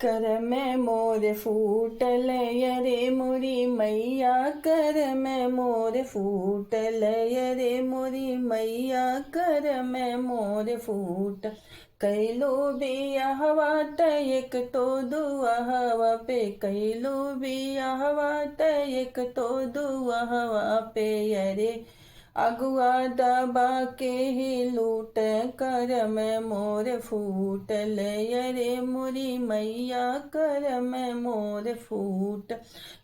कर में मोर फूटल यरे मोरी मैया, कर में मोर फूटल यरे मोरी मैया, कर में मोर फूट। कैलो बियाहवा त एक तो दुआहवा पे, कैलो बियाहवा त एक तो दुआहवा पे यरे अगुआ दबा के ही लूट। कर में मोर फूटल अरे मोरी मैया, कर में मोर फूट।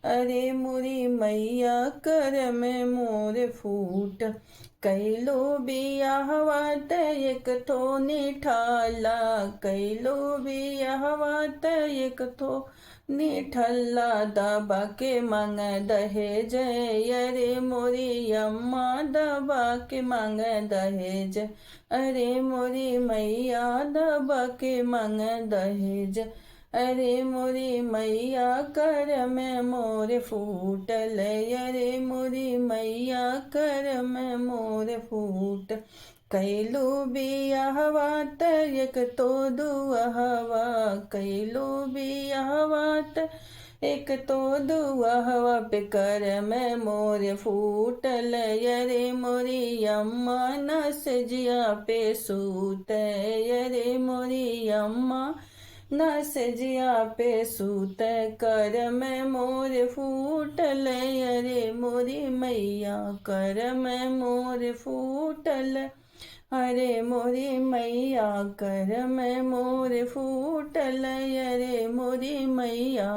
अरे मोरी मैया, कर में मोर फूट। कैलो बियाहवा त एक थो निठाला, कैलो बियाहवा त एक थो निठल्ला, दबा के मांग दहेज अरे मोरी अम्मा, दबा के मांग दहेज। अरे मोरी मैया, दबा के मांग दहेज। अरे मोरी मैया, कर में मोर फूटल अरे मोरी मैया, कर में मोर फूट। कैलो बियाहवा त एक तो दुआहवा, कैलो बियाहवा त एक तो दुआहवा पे, कर में मोर फूटल यरे मोरी अम्मा, नस जिया पे सूत यरे मोरी अम्मा, नस जिया पे सूत। कर में मोर फूटल यरे मोरी मैया, कर में मोर फूटल। अरे मोरी मैया, कर में मोर फूटल अरे मोरी मैया।